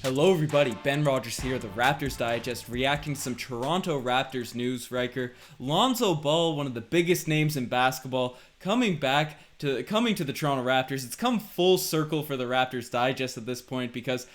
Hello everybody, Ben Rogers here, the Raptors Digest, reacting to some Toronto Raptors news. Riker, Lonzo Ball, one of the biggest names in basketball, coming to the Toronto Raptors. It's come full circle for the Raptors Digest at this point because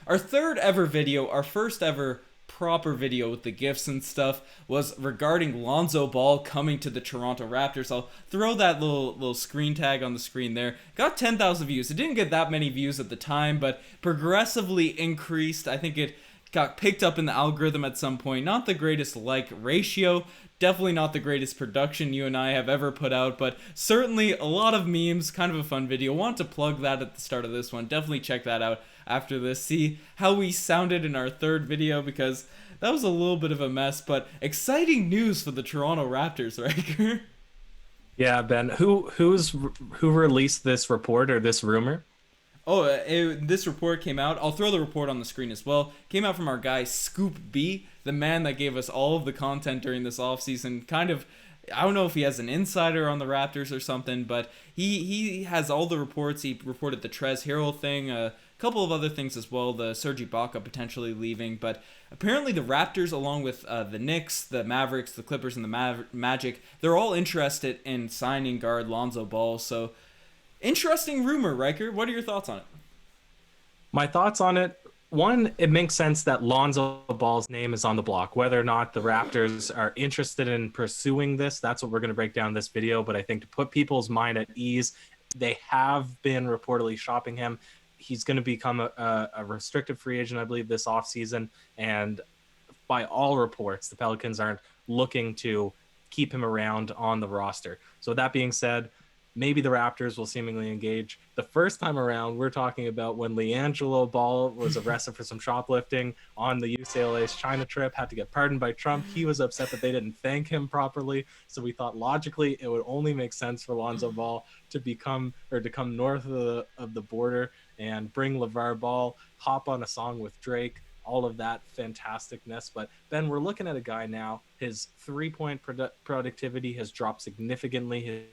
our third ever video, our first ever proper video with the gifs and stuff was regarding Lonzo Ball coming to the Toronto Raptors. I'll throw that little screen tag on the screen there. Got 10,000 views. It didn't get that many views at the time, but progressively increased. I think it got picked up in the algorithm at some point. Not the greatest like ratio. Definitely not the greatest production you and I have ever put out, but certainly a lot of memes, kind of a fun video. Want to plug that at the start of this one. Definitely check that out after this. See how we sounded in our third video, because that was a little bit of a mess, but exciting news for the Toronto Raptors, right? Yeah, Ben. Who released this report or this rumor? This report came out. I'll throw the report on the screen as well. Came out from our guy Scoop B, the man that gave us all of the content during this offseason. I don't know if he has an insider on the Raptors or something, but he has all the reports. He reported the Trez Hero thing, a couple of other things as well, the Serge Ibaka potentially leaving. But apparently the Raptors, along with the Knicks, the Mavericks, the Clippers, and the Magic, they're all interested in signing guard Lonzo Ball. So interesting rumor, Riker. What are your thoughts on it? My thoughts on it. One, it makes sense that Lonzo Ball's name is on the block. Whether or not the Raptors are interested in pursuing this, that's what we're going to break down in this video. But I think to put people's mind at ease, they have been reportedly shopping him. He's going to become a restricted free agent, I believe, this offseason. And by all reports, the Pelicans aren't looking to keep him around on the roster. So that being said, maybe the Raptors will seemingly engage. The first time around, we're talking about when LiAngelo Ball was arrested for some shoplifting on the UCLA's China trip, had to get pardoned by Trump. He was upset that they didn't thank him properly. So we thought logically it would only make sense for Lonzo Ball to come north of the border and bring LeVar Ball, hop on a song with Drake, all of that fantasticness. But Ben, we're looking at a guy now. His three-point productivity has dropped significantly.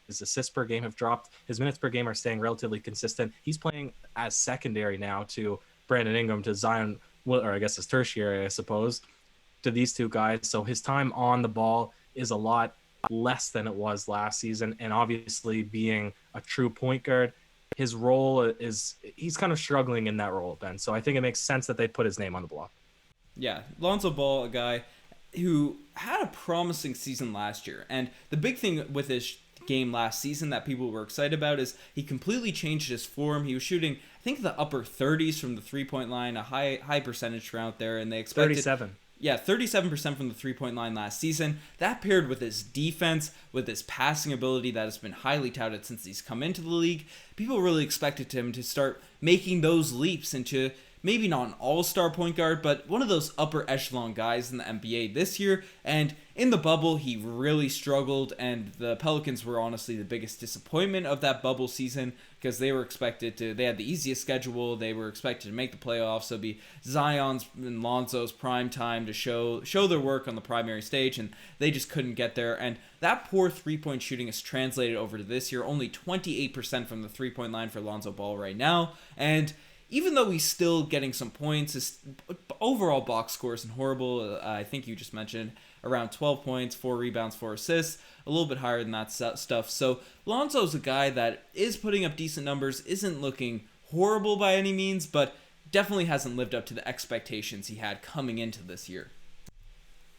His assists per game have dropped. His minutes per game are staying relatively consistent. He's playing as secondary now to Brandon Ingram, to Zion, or I guess as tertiary, I suppose, to these two guys. So his time on the ball is a lot less than it was last season. And obviously being a true point guard, his role he's kind of struggling in that role, Ben. So I think it makes sense that they put his name on the block. Yeah, Lonzo Ball, a guy who had a promising season last year. And the big thing with his game last season that people were excited about is he completely changed his form. He was shooting, I think, the upper 30s from the three-point line, a high percentage out there, and they expected 37. Yeah, 37% from the three-point line last season. That paired with his defense, with his passing ability that has been highly touted since he's come into the league, people really expected him to start making those leaps into maybe not an all-star point guard, but one of those upper echelon guys in the NBA this year. And in the bubble, he really struggled, and the Pelicans were honestly the biggest disappointment of that bubble season because they had the easiest schedule. They were expected to make the playoffs. So it'd be Zion's and Lonzo's prime time to show their work on the primary stage, and they just couldn't get there. And that poor three-point shooting is translated over to this year. Only 28% from the three-point line for Lonzo Ball right now. And even though he's still getting some points, his overall box score isn't horrible. I think you just mentioned around 12 points, 4 rebounds, 4 assists, a little bit higher than that stuff. So Lonzo's a guy that is putting up decent numbers, isn't looking horrible by any means, but definitely hasn't lived up to the expectations he had coming into this year.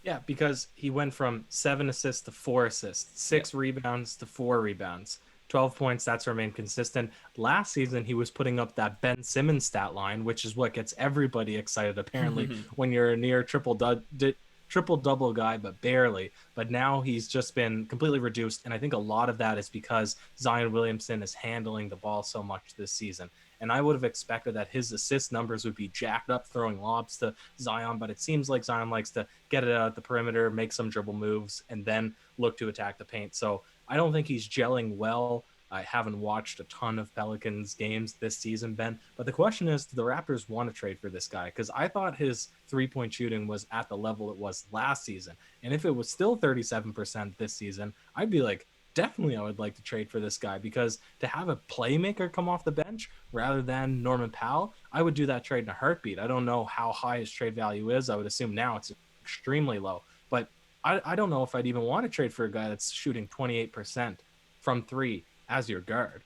Yeah, because he went from 7 assists to 4 assists, 6 rebounds to 4 rebounds. 12 points, that's remained consistent. Last season, he was putting up that Ben Simmons stat line, which is what gets everybody excited, apparently, when you're a near triple-double guy, but barely. But now he's just been completely reduced, and I think a lot of that is because Zion Williamson is handling the ball so much this season. And I would have expected that his assist numbers would be jacked up throwing lobs to Zion, but it seems like Zion likes to get it out at the perimeter, make some dribble moves, and then look to attack the paint. So I don't think he's gelling well. I haven't watched a ton of Pelicans games this season, Ben. But the question is, do the Raptors want to trade for this guy? Because I thought his three-point shooting was at the level it was last season. And if it was still 37% this season, I'd be like, definitely I would like to trade for this guy, because to have a playmaker come off the bench rather than Norman Powell, I would do that trade in a heartbeat. I don't know how high his trade value is. I would assume now it's extremely low, but I don't know if I'd even want to trade for a guy that's shooting 28% from three as your guard.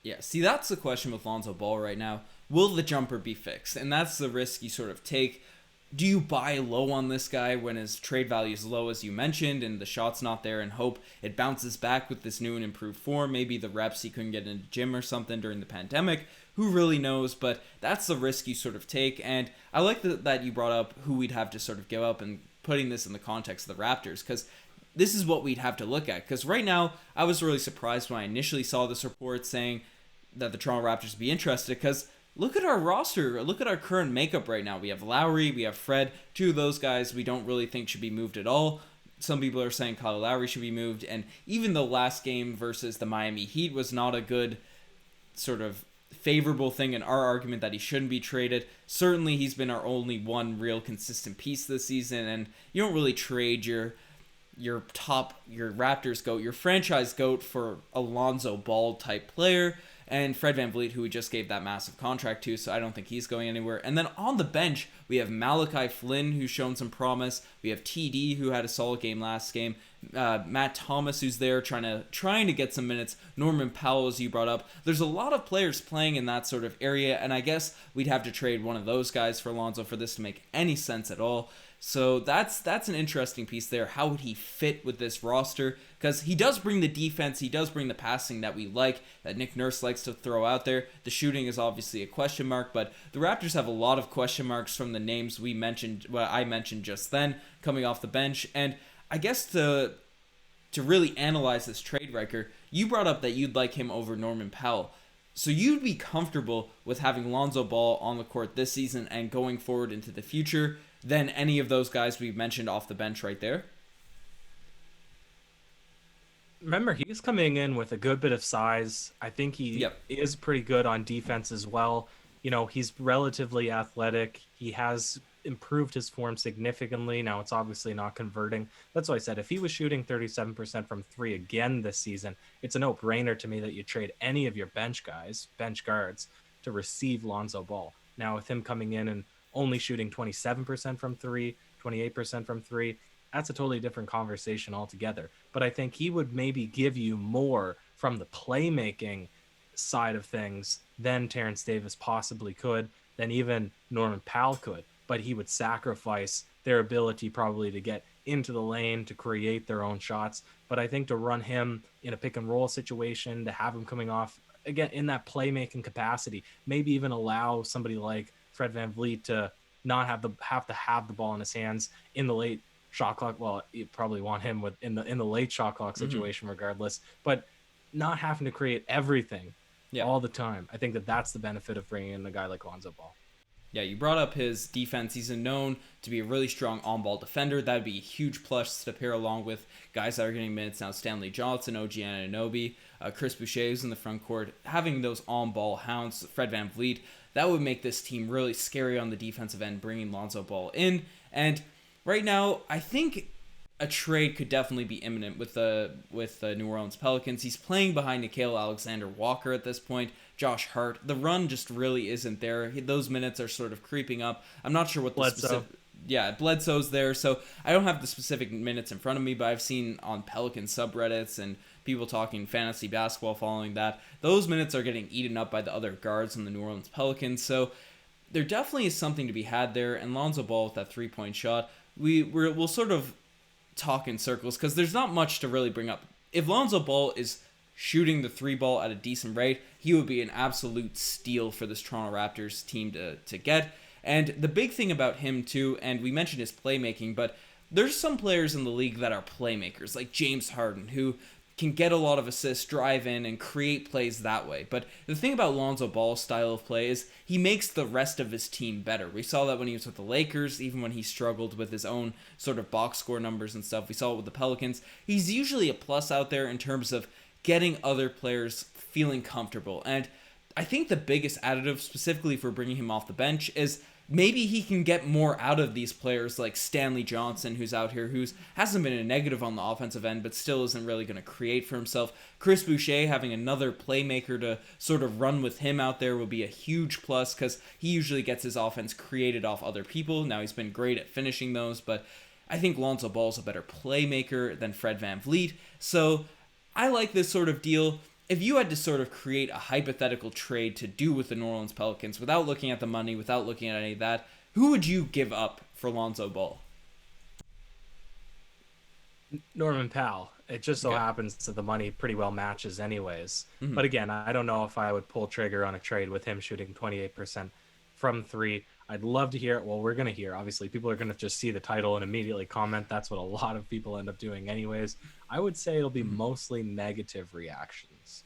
Yeah, see, that's the question with Lonzo Ball right now. Will the jumper be fixed? And that's the risk you sort of take. Do you buy low on this guy when his trade value is low, as you mentioned, and the shot's not there, and hope it bounces back with this new and improved form? Maybe the reps he couldn't get in the gym or something during the pandemic. Who really knows? But that's the risk you sort of take. And I like that you brought up who we'd have to sort of give up and putting this in the context of the Raptors, because this is what we'd have to look at. Because right now, I was really surprised when I initially saw this report saying that the Toronto Raptors would be interested, because look at our roster. Look at our current makeup right now. We have Lowry, we have Fred. Two of those guys we don't really think should be moved at all. Some people are saying Kyle Lowry should be moved. And even though last game versus the Miami Heat was not a good sort of favorable thing in our argument that he shouldn't be traded, certainly he's been our only one real consistent piece this season. And you don't really trade your Raptors GOAT, your franchise GOAT, for a Lonzo Ball type player. And Fred VanVleet, who we just gave that massive contract to, so I don't think he's going anywhere. And then on the bench, we have Malachi Flynn, who's shown some promise. We have TD, who had a solid game last game. Matt Thomas, who's there trying to get some minutes. Norman Powell, as you brought up. There's a lot of players playing in that sort of area, and I guess we'd have to trade one of those guys for Lonzo for this to make any sense at all. So that's an interesting piece there. How would he fit with this roster? Because he does bring the defense, he does bring the passing that we like, that Nick Nurse likes to throw out there. The shooting is obviously a question mark, but the Raptors have a lot of question marks from the names I mentioned just then, coming off the bench. And I guess to really analyze this trade, Riker, you brought up that you'd like him over Norman Powell. So you'd be comfortable with having Lonzo Ball on the court this season and going forward into the future than any of those guys we've mentioned off the bench right there? Remember, he's coming in with a good bit of size. I think he is pretty good on defense as well. You know, he's relatively athletic. He has improved his form significantly. Now, it's obviously not converting. That's why I said if he was shooting 37% from three again this season, it's a no-brainer to me that you trade any of your bench guards, to receive Lonzo Ball. Now, with him coming in and only shooting 27% from three, 28% from three, that's a totally different conversation altogether. But I think he would maybe give you more from the playmaking side of things than Terrence Davis possibly could, than even Norman Powell could. But he would sacrifice their ability probably to get into the lane, to create their own shots. But I think to run him in a pick and roll situation, to have him coming off, again, in that playmaking capacity, maybe even allow somebody like Fred VanVleet to not have the ball in his hands in the late shot clock. Well, you probably want him in the late shot clock situation regardless, but not having to create everything all the time. I think that's the benefit of bringing in a guy like Lonzo Ball. Yeah, you brought up his defense. He's known to be a really strong on-ball defender. That would be a huge plus to pair along with guys that are getting minutes now. Stanley Johnson, OG Anunoby, Chris Boucher is in the front court. Having those on-ball hounds, Fred VanVleet, that would make this team really scary on the defensive end, bringing Lonzo Ball in. And right now, I think a trade could definitely be imminent with the New Orleans Pelicans. He's playing behind Nickeil Alexander-Walker at this point. Josh Hart. The run just really isn't there. Those minutes are sort of creeping up. I'm not sure what the specific... Yeah, Bledsoe's there, so I don't have the specific minutes in front of me, but I've seen on Pelican subreddits and people talking fantasy basketball following that, those minutes are getting eaten up by the other guards on the New Orleans Pelicans, so there definitely is something to be had there, and Lonzo Ball with that three-point shot, we'll sort of talk in circles, because there's not much to really bring up. If Lonzo Ball is shooting the three ball at a decent rate, he would be an absolute steal for this Toronto Raptors team to get. And the big thing about him too, and we mentioned his playmaking, but there's some players in the league that are playmakers, like James Harden, who can get a lot of assists, drive in, and create plays that way. But the thing about Lonzo Ball's style of play is he makes the rest of his team better. We saw that when he was with the Lakers, even when he struggled with his own sort of box score numbers and stuff. We saw it with the Pelicans. He's usually a plus out there in terms of getting other players feeling comfortable. And I think the biggest additive, specifically for bringing him off the bench, is maybe he can get more out of these players like Stanley Johnson, who's out here, hasn't been a negative on the offensive end, but still isn't really going to create for himself. Chris Boucher, having another playmaker to sort of run with him out there would be a huge plus, because he usually gets his offense created off other people. Now, he's been great at finishing those, but I think Lonzo Ball is a better playmaker than Fred VanVleet. So I like this sort of deal. If you had to sort of create a hypothetical trade to do with the New Orleans Pelicans without looking at the money, without looking at any of that, who would you give up for Lonzo Ball? Norman Powell. It just so happens that the money pretty well matches anyways. Mm-hmm. But again, I don't know if I would pull trigger on a trade with him shooting 28% from 3. I'd love to hear it. Well, we're going to hear. Obviously, people are going to just see the title and immediately comment. That's what a lot of people end up doing anyways. I would say it'll be mostly negative reactions.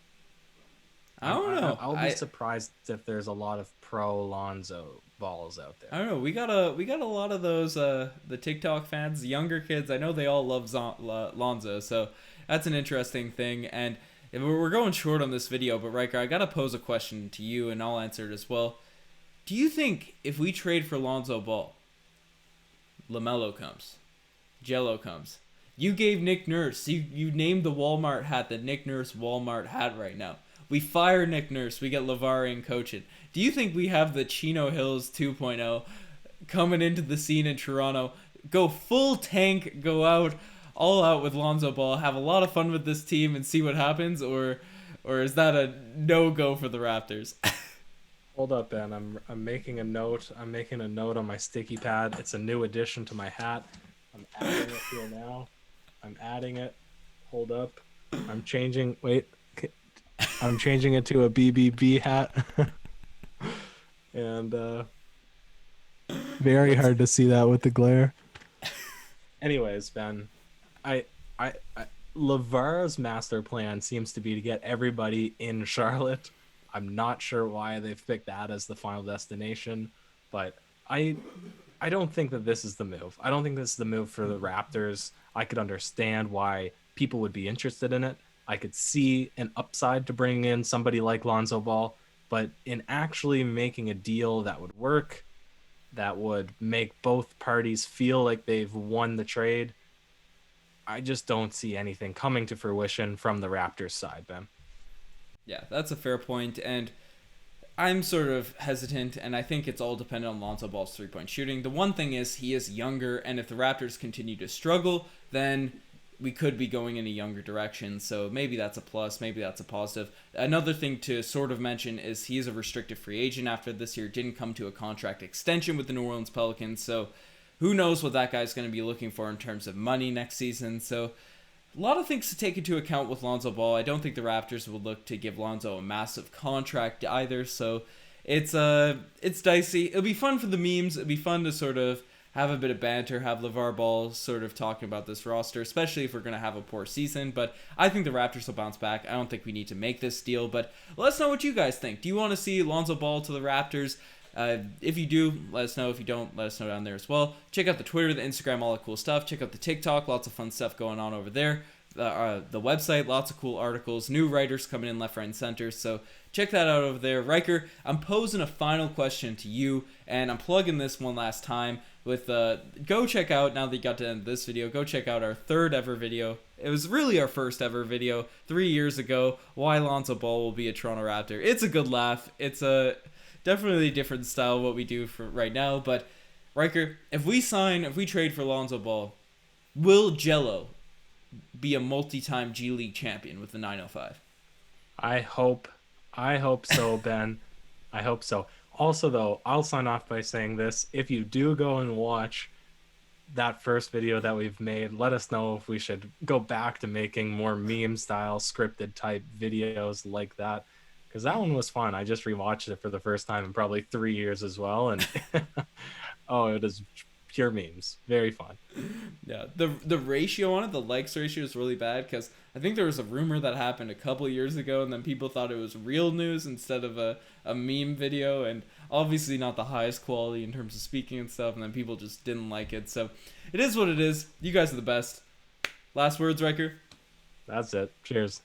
I don't know. I'll be surprised if there's a lot of pro Lonzo Balls out there. I don't know. We got a lot of those the TikTok fans, the younger kids. I know they all love Lonzo, so that's an interesting thing. And we're going short on this video, but Ryker, I gotta pose a question to you, and I'll answer it as well. Do you think if we trade for Lonzo Ball, LaMelo comes, Jello comes? You gave Nick Nurse. You named the Walmart hat the Nick Nurse Walmart hat right now. We fire Nick Nurse. We get LeVar in coaching. Do you think we have the Chino Hills 2.0 coming into the scene in Toronto? Go full tank, go out, all out with Lonzo Ball, have a lot of fun with this team and see what happens? Or is that a no-go for the Raptors? Hold up, Ben. I'm making a note. I'm making a note on my sticky pad. It's a new addition to my hat. I'm adding it here now. I'm adding it. Hold up. I'm changing. Wait. I'm changing it to a BBB hat. And very hard to see that with the glare. Anyways, Ben, LeVar's master plan seems to be to get everybody in Charlotte. I'm not sure why they've picked that as the final destination, but I don't think that this is the move. I don't think this is the move for the Raptors. I could understand why people would be interested in it. I could see an upside to bringing in somebody like Lonzo Ball, but in actually making a deal that would work, that would make both parties feel like they've won the trade, I just don't see anything coming to fruition from the Raptors side, Ben. Yeah, that's a fair point, and I'm sort of hesitant, and I think it's all dependent on Lonzo Ball's three-point shooting. The one thing is he is younger, and if the Raptors continue to struggle, then we could be going in a younger direction, so maybe that's a plus, maybe that's a positive. Another thing to sort of mention is he is a restricted free agent after this year, didn't come to a contract extension with the New Orleans Pelicans, so who knows what that guy's going to be looking for in terms of money next season, so a lot of things to take into account with Lonzo Ball. I don't think the Raptors will look to give Lonzo a massive contract either, so it's dicey. It'll be fun for the memes. It'll be fun to sort of have a bit of banter, have LeVar Ball sort of talking about this roster, especially if we're going to have a poor season, but I think the Raptors will bounce back. I don't think we need to make this deal, but let us know what you guys think. Do you want to see Lonzo Ball to the Raptors? If you do, let us know. If you don't, let us know down there as well. Check out the Twitter, the Instagram, all that cool stuff. Check out the TikTok, lots of fun stuff going on over there. The website, lots of cool articles, new writers coming in left, right, and center. So check that out over there. Ryker, I'm posing a final question to you, and I'm plugging this one last time with go check out, now that you got to end this video, go check out our third ever video. It was really our first ever video 3 years ago, why Lonzo Ball will be a Toronto Raptor. It's a good laugh. It's a definitely a different style of what we do for right now, but Ryker, if we trade for Lonzo Ball, will Jello be a multi-time G League champion with the 905? I hope so, Ben. I hope so. Also, though, I'll sign off by saying this. If you do go and watch that first video that we've made, let us know if we should go back to making more meme-style, scripted-type videos like that. Because that one was fun. I just rewatched it for the first time in probably 3 years as well. And oh, it is pure memes. Very fun. Yeah, the ratio on it, the likes ratio is really bad because I think there was a rumor that happened a couple of years ago and then people thought it was real news instead of a meme video, and obviously not the highest quality in terms of speaking and stuff, and then people just didn't like it. So it is what it is. You guys are the best. Last words, Ryker? That's it. Cheers.